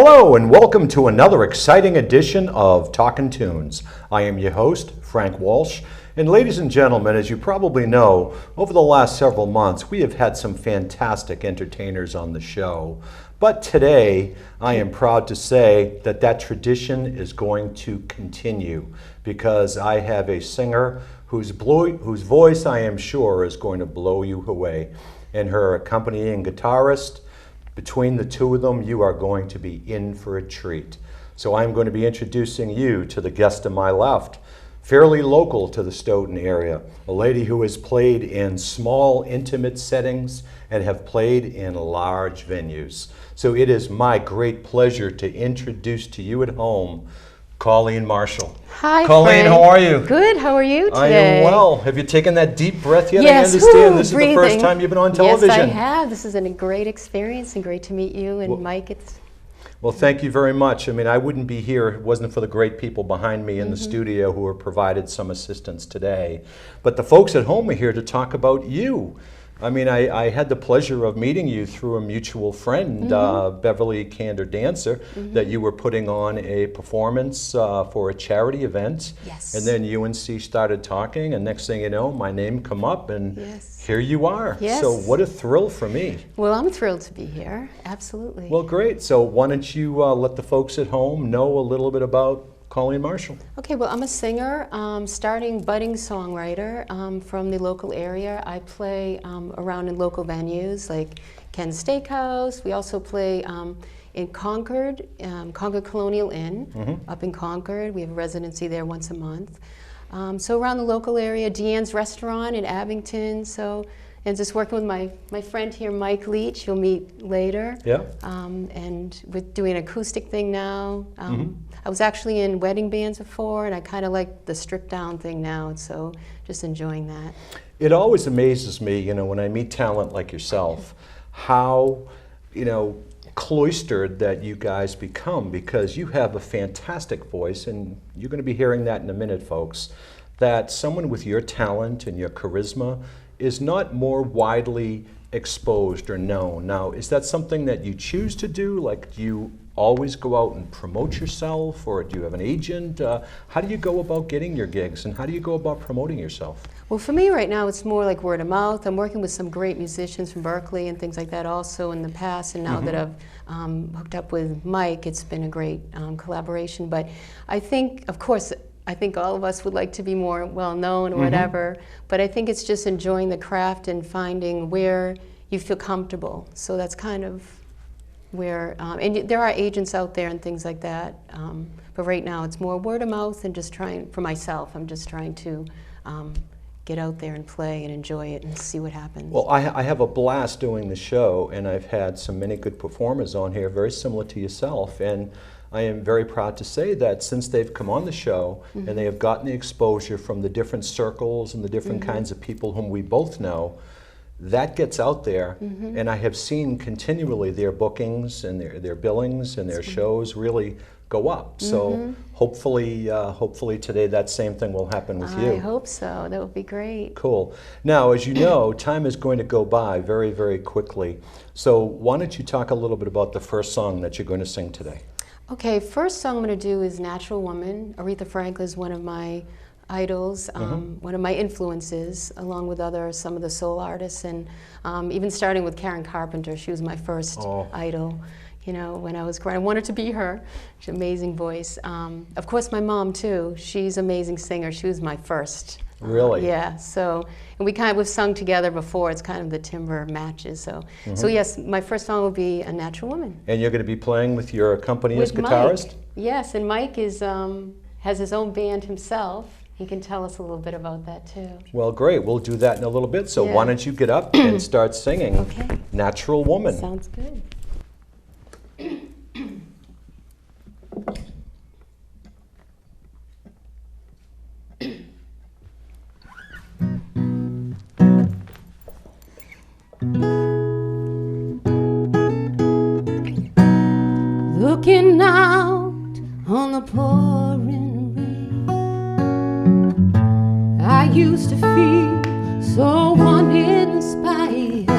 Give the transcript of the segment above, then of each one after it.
Hello and welcome to another exciting edition of Talkin' Tunes. I am your host, Frank Walsh. And ladies and gentlemen, as you probably know, over the last several months, we have had some fantastic entertainers on the show. But today, I am proud to say that that tradition is going to continue because I have a singer whose voice I am sure is going to blow you away. And her accompanying guitarist, between the two of them, you are going to be in for a treat. So I'm going to be introducing you to the guest to my left, fairly local to the Stoughton area, a lady who has played in small, intimate settings and have played in large venues. So it is my great pleasure to introduce to you at home, Colleen Marshall. Hi, Colleen, Frank. how are you? Good, how are you today? I am well. Have you taken that deep breath yet? Yes, I understand this breathing. is the first time you've been on television. Yes, I have. This has been a great experience and great to meet you and Mike. Well, thank you very much. I mean, I wouldn't be here if it wasn't for the great people behind me in the studio who have provided some assistance today. But the folks at home are here to talk about you. I mean, I had the pleasure of meeting you through a mutual friend, Beverly Candor Dancer, that you were putting on a performance for a charity event. Yes. And then UNC started talking, and next thing you know, my name come up, and here you are. Yes. So what a thrill for me. Well, I'm thrilled to be here. Absolutely. Well, great. So why don't you let the folks at home know a little bit about Colleen Marshall? Okay, well, I'm a singer, starting budding songwriter from the local area. I play around in local venues like Ken's Steakhouse. We also play in Concord, Concord Colonial Inn up in Concord. We have a residency there once a month. So around the local area, Deanne's Restaurant in Abington. And just working with my friend here, Mike Leach, you'll meet later. Yeah. And we're doing an acoustic thing now. I was actually in wedding bands before, and I kind of like the stripped down thing now, so just enjoying that. It always amazes me, you know, when I meet talent like yourself, how, you know, cloistered that you guys become, because you have a fantastic voice, and you're going to be hearing that in a minute, folks, that someone with your talent and your charisma is not more widely exposed or known. Now, is that something that you choose to do? Like, do you always go out and promote yourself, or do you have an agent? How do you go about getting your gigs, and how do you go about promoting yourself? Well, for me right now, it's more like word of mouth. I'm working with some great musicians from Berkeley and things like that also in the past, and now that I've hooked up with Mike, it's been a great collaboration. But I think, of course, I think all of us would like to be more well-known or whatever, but I think it's just enjoying the craft and finding where you feel comfortable. So that's kind of where, and there are agents out there and things like that, but right now it's more word of mouth and just trying, for myself, I'm just trying to get out there and play and enjoy it and see what happens. Well, I have a blast doing the show, and I've had so many good performers on here, very similar to yourself, and I am very proud to say that since they've come on the show and they have gotten the exposure from the different circles and the different kinds of people whom we both know, that gets out there, and I have seen continually their bookings and their billings and their shows really go up. So hopefully today that same thing will happen with you. I hope so. That would be great. Cool. Now, as you know, time is going to go by very, very quickly. So why don't you talk a little bit about the first song that you're going to sing today? Okay, first song I'm going to do is Natural Woman. Aretha Franklin is one of my idols, one of my influences, along with some of the soul artists, and even starting with Karen Carpenter. She was my first idol. You know, when I was growing, I wanted to be her. She had an amazing voice. Of course, my mom too. She's an amazing singer. She was my first. Really? Yeah. So, and we've sung together before. It's kind of the timbre matches. So, so yes, my first song will be A Natural Woman. And you're going to be playing with your accompanist guitarist? Mike. Yes, and Mike is has his own band himself. He can tell us a little bit about that too. Well, great. We'll do that in a little bit. So why don't you get up and start singing Natural Woman. Sounds good. Looking out on the pouring rain, I used to feel so uninspired,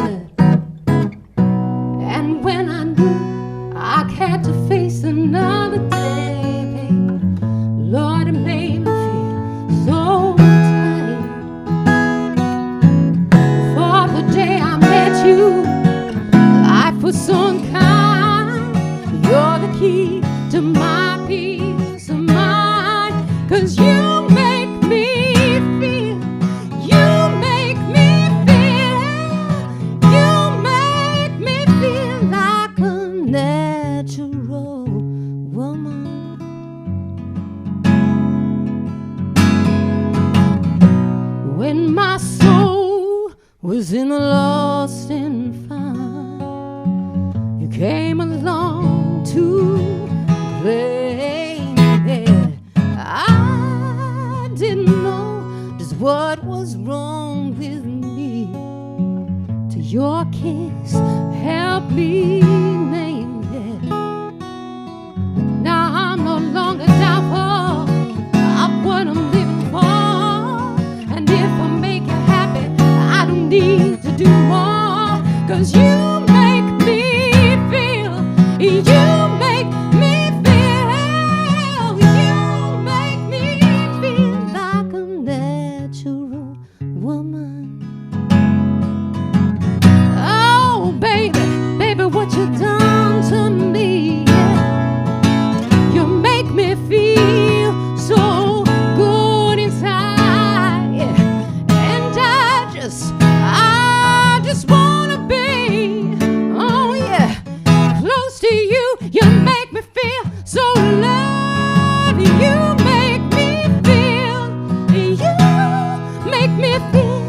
and when I knew I had to face 'cause you make me feel, you make me feel, you make me feel like a natural woman. When my soul was in the lost and found, you came along to play me. I didn't know just what was wrong with me, till your kiss helped me name it. Now I'm no longer doubtful of what I'm living for, and if I make you happy, I don't need to do more, 'cause you make me feel, you make me feel, you make me feel like a natural woman. Oh, baby, baby, what you done to me, yeah. You make me feel so good inside, yeah. And I just wanna be, oh yeah, close to you. You make me feel so loved. You make me feel, you make me feel,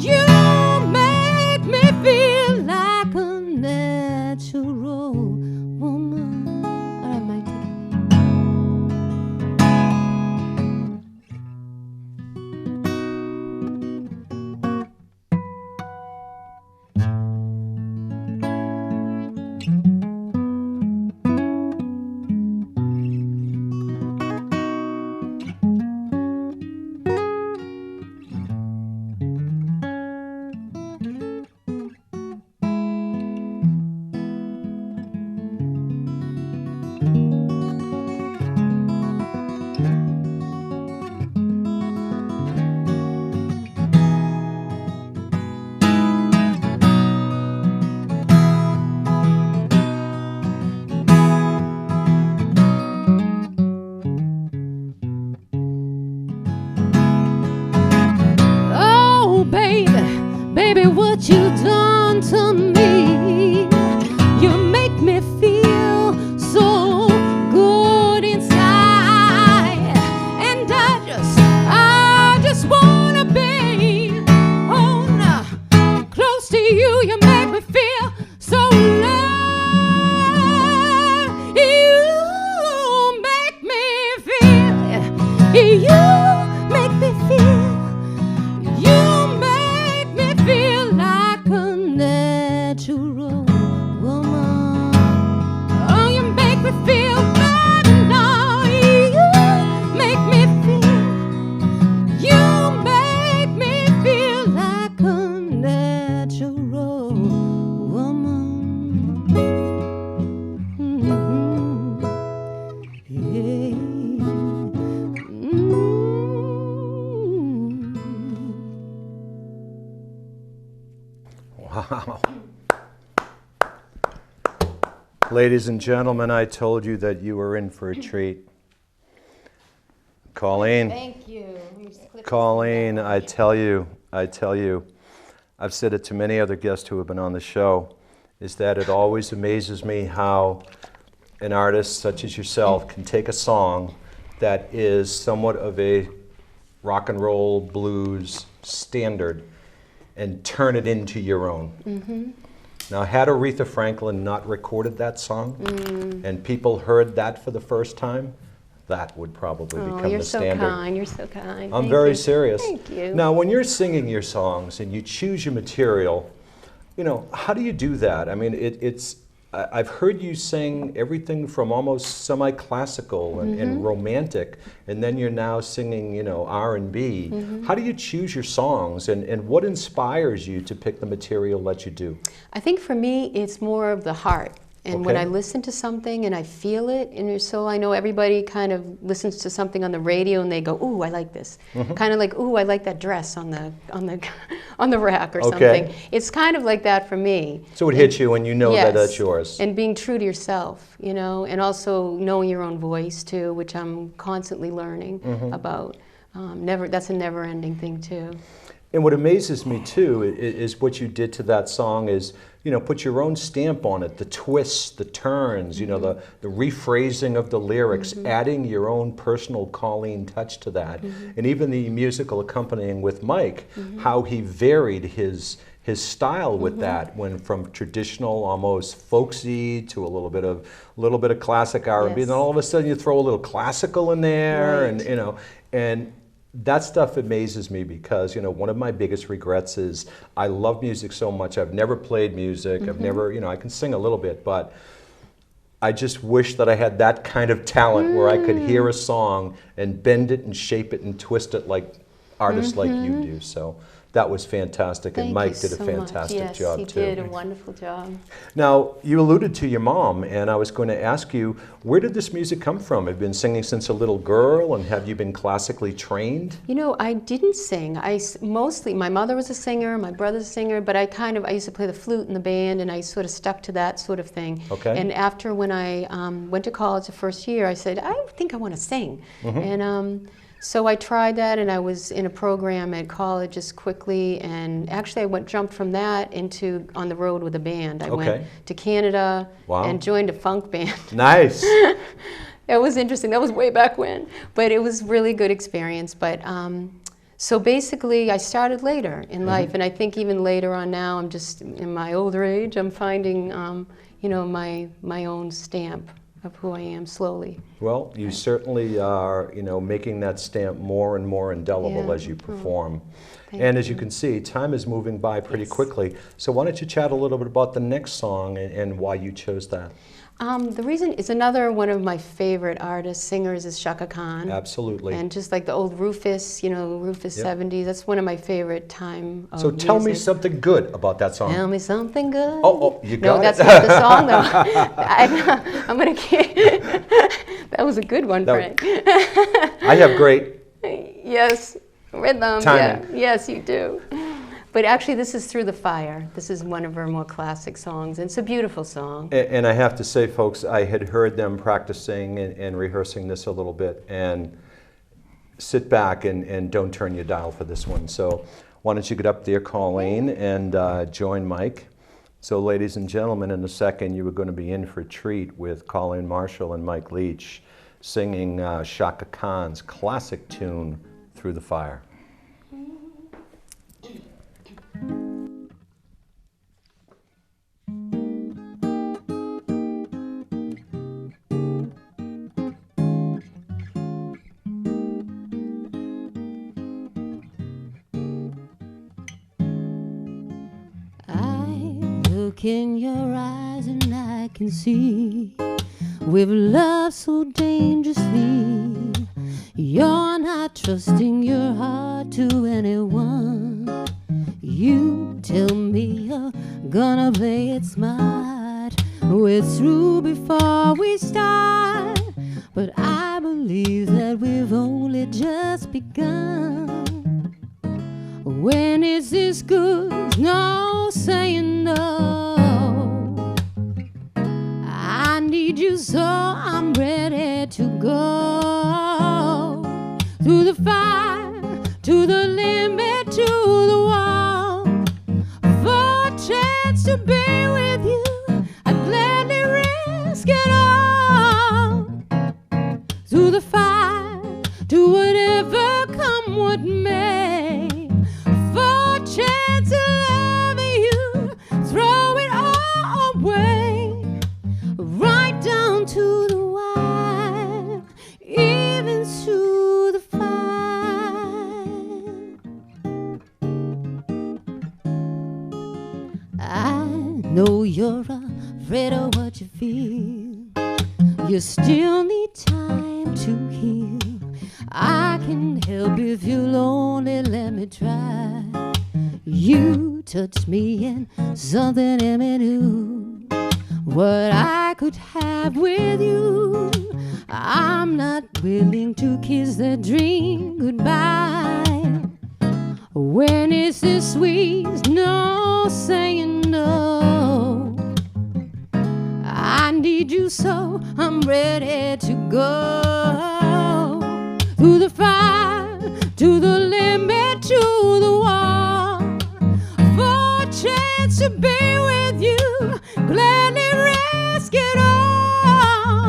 you make me feel like a natural woman. All right, Mikey. Oh, baby, baby, what you done to me. You make me feel so good inside, and I just wanna be, oh no, close to you. You make me feel so loved. You make me feel, you make me feel, you make me feel like a natural woman. Oh, you make me feel better now. You make me feel, you make me feel like a natural woman. Yeah. Wow. Ladies and gentlemen, I told you that you were in for a treat. Colleen, Thank you. Let me just clip this Colleen, down. I tell you, I've said it to many other guests who have been on the show, is that it always amazes me how an artist such as yourself can take a song that is somewhat of a rock and roll blues standard and turn it into your own. Mm-hmm. Now, had Aretha Franklin not recorded that song and people heard that for the first time, that would probably Oh, become you're the so standard. kind. You're so kind. I'm Thank very you. serious. Thank you. Now, when you're singing your songs and you choose your material, you know, how do you do that? I mean, I've heard you sing everything from almost semi-classical and romantic, and then you're now singing, you know, R&B. How do you choose your songs, and what inspires you to pick the material that you do? I think for me, it's more of the heart. And when Okay. I listen to something and I feel it in your soul, I know everybody kind of listens to something on the radio and they go, "Ooh, I like this." Kind of like, "Ooh, I like that dress on the on the rack or Okay. something." It's kind of like that for me. So it hits you and you know that Yes. that's yours. And being true to yourself, you know, and also knowing your own voice too, which I'm constantly learning about. That's a never-ending thing too. And what amazes me too is what you did to that song is, you know, put your own stamp on it, the twists, the turns, you know, the rephrasing of the lyrics, adding your own personal Colleen touch to that. And even the musical accompanying with Mike, how he varied his style with that, went from traditional, almost folksy to a little bit of classic R&B. Yes. Then all of a sudden you throw a little classical in there, Right. and you know, and that stuff amazes me because, you know, one of my biggest regrets is I love music so much. I've never played music. I've never, you know, I can sing a little bit, but I just wish that I had that kind of talent where I could hear a song and bend it and shape it and twist it like artists like you do. So that was fantastic, and Thank Mike you did a so fantastic much. job Yes, too. he did a wonderful job. Now, you alluded to your mom, and I was going to ask you, where did this music come from? Have you been singing since a little girl, and have you been classically trained? You know, I didn't sing. Mostly, my mother was a singer, my brother's a singer, but I used to play the flute in the band, and I sort of stuck to that sort of thing. Okay. And after when I went to college the first year, I said, I think I want to sing. And so I tried that, and I was in a program at college just quickly, and actually I jumped from that into on the road with a band. I went to Canada and joined a funk band. Nice. It was interesting. That was way back when, but it was really good experience. But so basically, I started later in life, and I think even later on now, I'm just in my older age, I'm finding, you know, my own stamp of who I am slowly. Well, you certainly are, you know, making that stamp more and more indelible as you perform. And as you can see, time is moving by pretty quickly. So why don't you chat a little bit about the next song and why you chose that? The reason is another one of my favorite artists, singers, is Chaka Khan. Absolutely. And just like the old Rufus, you know, Rufus 70s, that's one of my favorite time of So tell me music. something good about that song. Tell me something good. Oh, you got No, that's it. not the song though. I'm gonna get. That was a good one, Frank. I have great Yes, rhythm. timing. Yeah. Yes, you do. But actually, this is Through the Fire. This is one of her more classic songs, and it's a beautiful song. And I have to say, folks, I had heard them practicing and rehearsing this a little bit, and sit back and don't turn your dial for this one. So why don't you get up there, Colleen, and join Mike. So ladies and gentlemen, in a second, you are going to be in for a treat with Colleen Marshall and Mike Leach singing Chaka Khan's classic tune, Through the Fire. Look in your eyes and I can see we've loved so dangerously. You're not trusting your heart to anyone. You tell me you're gonna play it smart. We're through before we start, but I believe that we've only just begun. When is this good? No saying no. I need you, so I'm ready to go through the fire, to the limit, to the wall. For a chance to be with you, I'd gladly risk it all. Through the fire, to whatever come what may. For a chance to love you, throw it all away. Right down to the wire, even through the fire. I know you're afraid of what you feel. You still need time to heal. I can help if you'll only let me try. You touch me and something in me new. what I could have with you. I'm not willing to kiss the dream goodbye. When it's this sweet, no saying no. I need you so I'm ready to go. Through the fire, to the limit, to the wall. For a chance to be with you, gladly risk it all.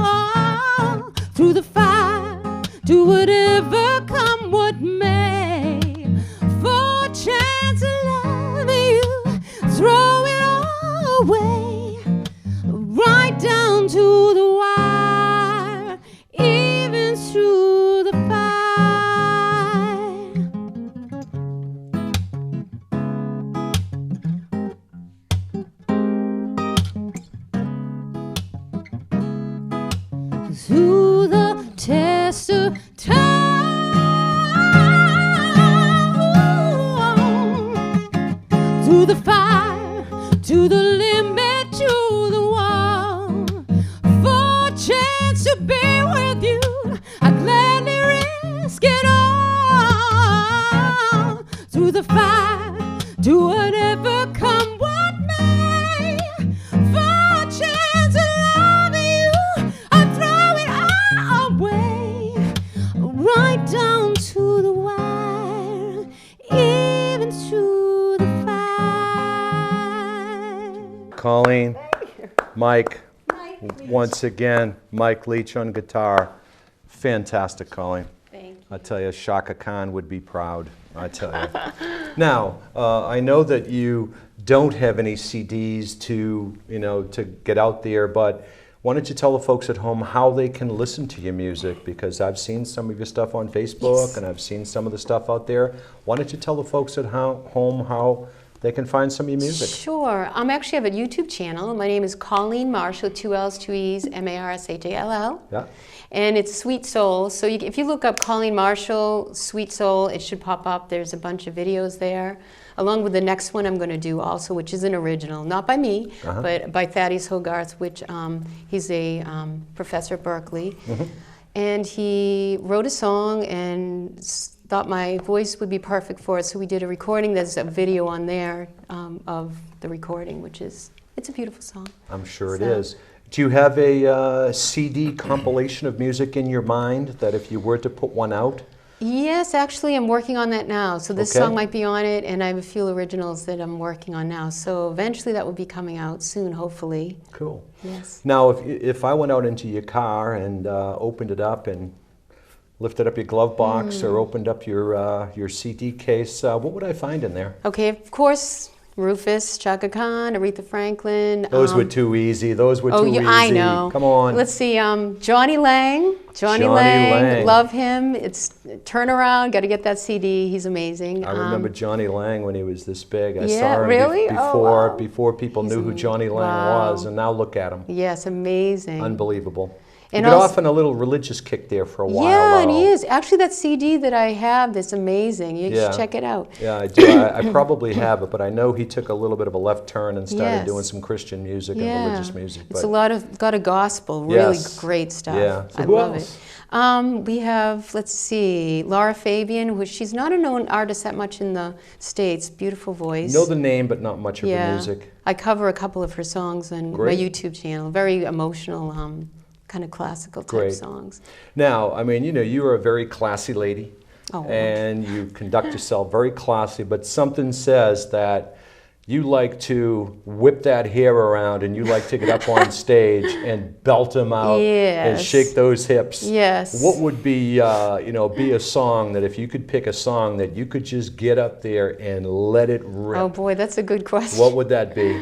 Through the fire, to whatever come what may. For a chance to love you, throw it all away. Right down to the wire, even through the fire. Through the test of time, through the fire, to the limit, to the wall. For a chance to be with you, I gladly risk it all. Through the fire, to whatever come what may. For a chance to love you, I throw it all away. Right down to the wire, even through the fire. Colleen, Mike, once again, Mike Leach on guitar. Fantastic, Colleen. Thank you. I tell you, Shaka Khan would be proud, I tell you. Now, I know that you don't have any CDs to get out there, but why don't you tell the folks at home how they can listen to your music? Because I've seen some of your stuff on Facebook, Yes. and I've seen some of the stuff out there. Why don't you tell the folks at home how they can find some of your music? Sure. I actually have a YouTube channel. My name is Colleen Marshall, 2 L's, 2 E's, Marshall. Yeah. And it's Sweet Soul. So if you look up Colleen Marshall, Sweet Soul, it should pop up. There's a bunch of videos there, along with the next one I'm going to do also, which is an original, not by me, but by Thaddeus Hogarth, which he's a professor at Berkeley. And he wrote a song and thought my voice would be perfect for it, so we did a recording. There's a video on there of the recording, it's a beautiful song. I'm sure it is. Do you have a CD compilation of music in your mind that if you were to put one out? Yes, actually, I'm working on that now. So this Okay. song might be on it, and I have a few originals that I'm working on now. So eventually that will be coming out soon, hopefully. Cool. Yes. Now, if I went out into your car and opened it up and lifted up your glove box or opened up your CD case, what would I find in there? Okay, of course, Rufus, Chaka Khan, Aretha Franklin. Those were too easy. Those were too easy. I know. Come on. Let's see, Johnny Lang. Johnny Lang, love him. It's Turnaround, got to get that CD. He's amazing. I remember Johnny Lang when he was this big. I Yeah, saw him really? before people knew who Johnny Lang was, and now look at him. Yes, amazing. Unbelievable. And you got also- off on a little religious kick there for a while. Yeah, and though. he is. Actually, that CD that I have, that's amazing. You Yeah. should check it out. Yeah, I do. I probably have it, but I know he took a little bit of a left turn and started Yes. doing some Christian music and religious music. It's but a lot of gospel, really Yes. great stuff. Yeah. So I who love else? it. We have, let's see, Laura Fabian, who she's not a known artist that much in the States. Beautiful voice. know the name, but not much of her Yeah. music. I cover a couple of her songs on Great. my YouTube channel. Very emotional, kind of classical type Great. songs. Now, I mean, you are a very classy lady, Oh. and you conduct yourself very classy, but something says that you like to whip that hair around and you like to get up on stage and belt them out and Yes. shake those hips. Yes. What would be, be a song that if you could pick a song that you could just get up there and let it rip, Oh boy, that's a good question. what would that be?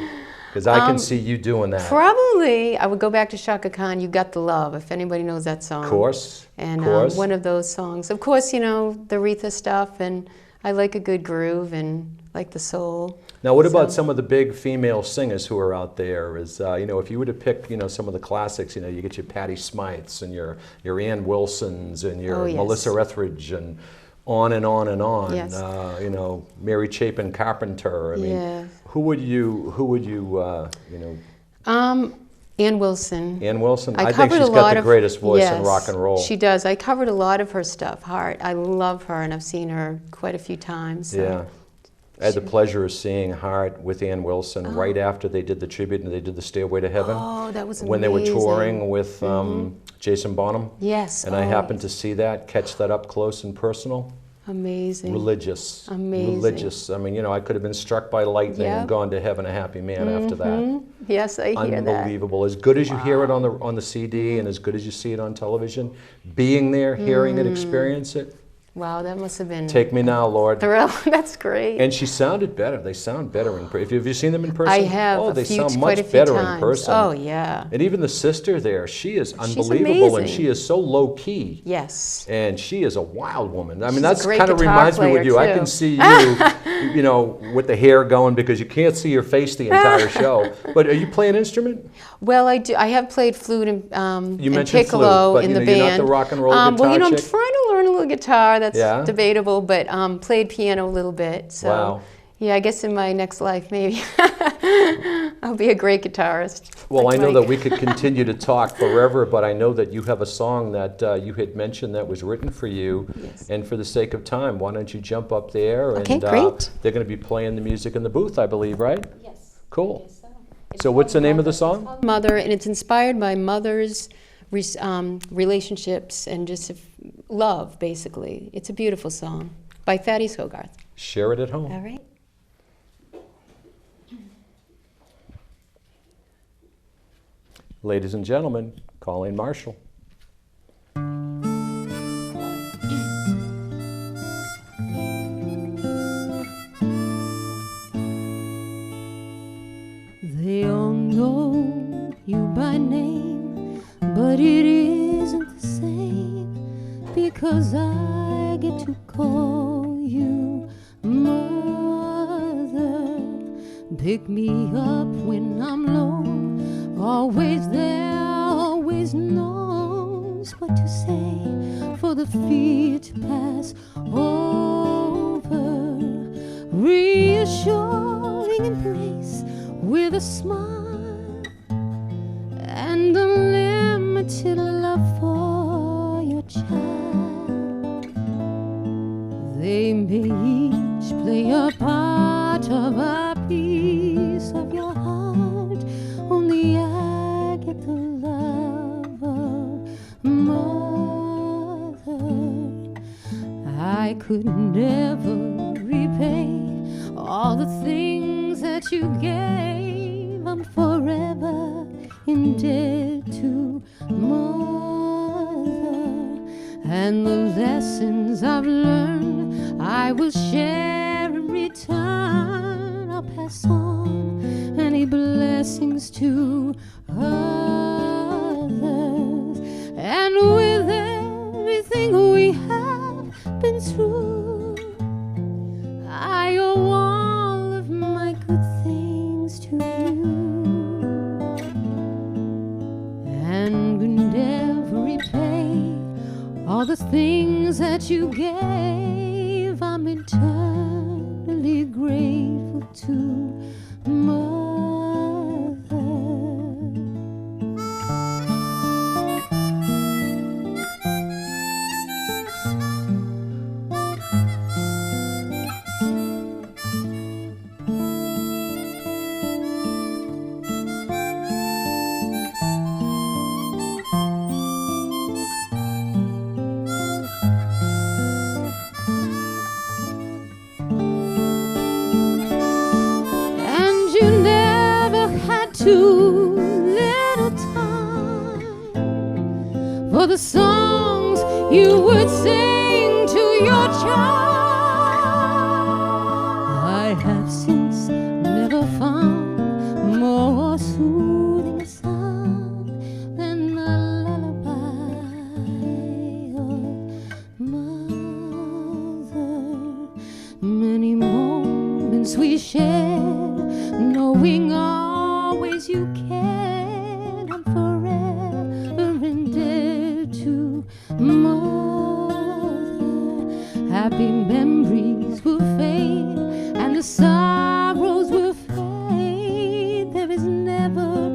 Because I can see you doing that. Probably, I would go back to Chaka Khan, You Got the Love, if anybody knows that song. Of course. And of course. one of those songs. Of course, the Aretha stuff, and I like a good groove and like the soul. Now, what about some of the big female singers who are out there? Is if you were to pick, some of the classics, you get your Patti Smyths and your Ann Wilsons and your Oh, yes. Melissa Etheridge and on and on and on. Yes. Mary Chapin Carpenter. I mean, Yeah. who would you Ann Wilson. Ann Wilson? I think covered she's a got lot the of- greatest voice in yes, rock and roll. She does. I covered a lot of her stuff. Heart. I love her, and I've seen her quite a few times. So. Yeah. I had the pleasure of seeing Heart with Ann Wilson right after they did the tribute and they did the Stairway to Heaven. Oh, that was amazing. When they were touring with Jason Bonham. Yes. And I happened to see that, catch that up close and personal. Amazing. Religious. Amazing. Religious. I mean, you know, I could have been struck by lightning and Yep. gone to heaven a happy man after that. Yes, I hear that. Unbelievable. As good as you hear it on the CD and as good as you see it on television, being there, hearing it, experience it. Wow, that must have been Take me now, Lord. thrill. That's great. And she sounded better. They sound better in person. Have you seen them in person? I have. Oh, they sound quite a much few better times. in person. Oh, yeah. And even the sister there, she is unbelievable, and amazing. she is so low key. Yes. And she is a wild woman. I mean, She's a that's great kind of guitar reminds me with player, you. I too. can see you, you know, with the hair going because you can't see your face the entire show. But are you playing an instrument? Well, I do. I have played flute and, You and mentioned piccolo flute, but in you the know, band. you're not the rock and roll Well, guitar you know, I'm chick? trying to learn a little guitar. That's Yeah? debatable, but played piano a little bit. So, Wow. yeah, I guess in my next life, maybe I'll be a great guitarist. Well, like I know Mike. that we could continue to talk forever, but I know that you have a song that you had mentioned that was written for you. Yes. And for the sake of time, why don't you jump up there? Okay, and great. They're going to be playing the music in the booth, I believe, right? Yes. Cool. So what's the name of the song? Mother, and it's inspired by mothers' relationships and just love, basically. It's a beautiful song by Thaddeus Hogarth. Share it at home. All right. Ladies and gentlemen, Colleen Marshall. They all know you by name, but it isn't the same because I get to call you mother. Pick me up when I'm low, always there, always knows what to say for the fear to pass over, reassuring embrace with a smile and unlimited love for your child. They may each play a part of a piece of your heart, only I get the love of mother. I could never repay all the things that you gave. I'm forever indebted to mother, and the lessons I've learned I will share in return. I'll pass on any blessings to others, and with everything we have been through, I owe all of my good things to you, and could never repay all the things that you gave. I'm eternally grateful to mother. And you never had too little time for the songs you would sing to your child. I have since never found more soothing sound than the lullaby of mother. Many moments we share, knowing always you cared. I'm forever indebted to mother. Happy memories will fade and the sorrows will fade. There is never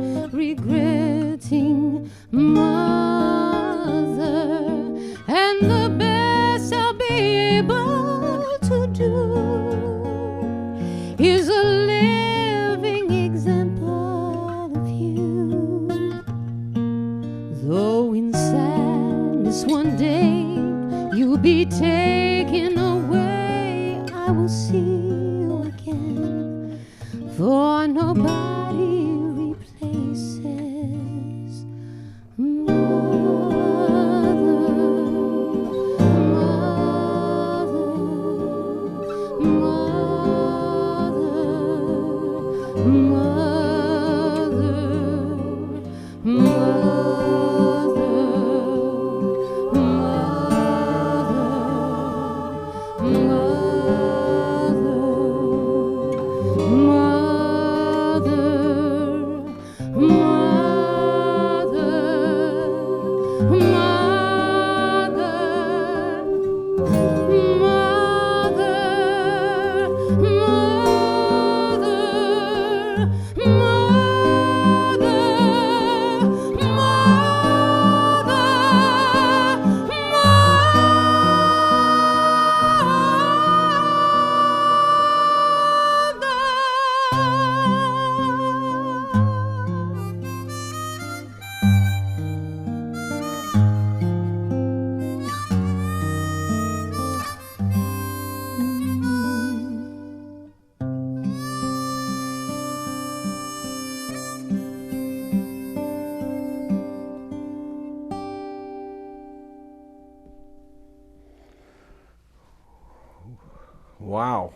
Wow.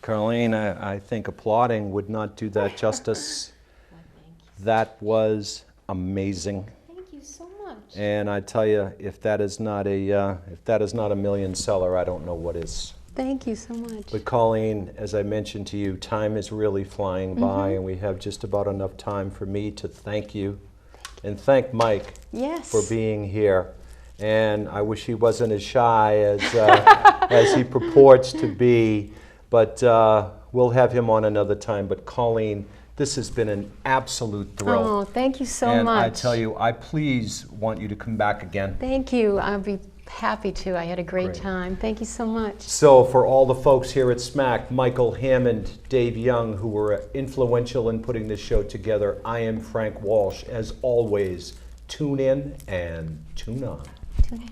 Colleen, I think applauding would not do that justice. That was amazing. Thank you so much. And I tell you, if that is not a million seller, I don't know what is. Thank you so much. But Colleen, as I mentioned to you, time is really flying by, and we have just about enough time for me to thank you and thank Mike Yes. for being here. And I wish he wasn't as shy as as he purports to be, but we'll have him on another time. But Colleen, this has been an absolute thrill. Oh, thank you so and much. I tell you, I please want you to come back again. Thank you. I'll be happy to. I had a great Great. time. Thank you so much. So for all the folks here at SMAC, Michael Hammond, Dave Young, who were influential in putting this show together, I am Frank Walsh. As always, tune in and tune on. Tune in.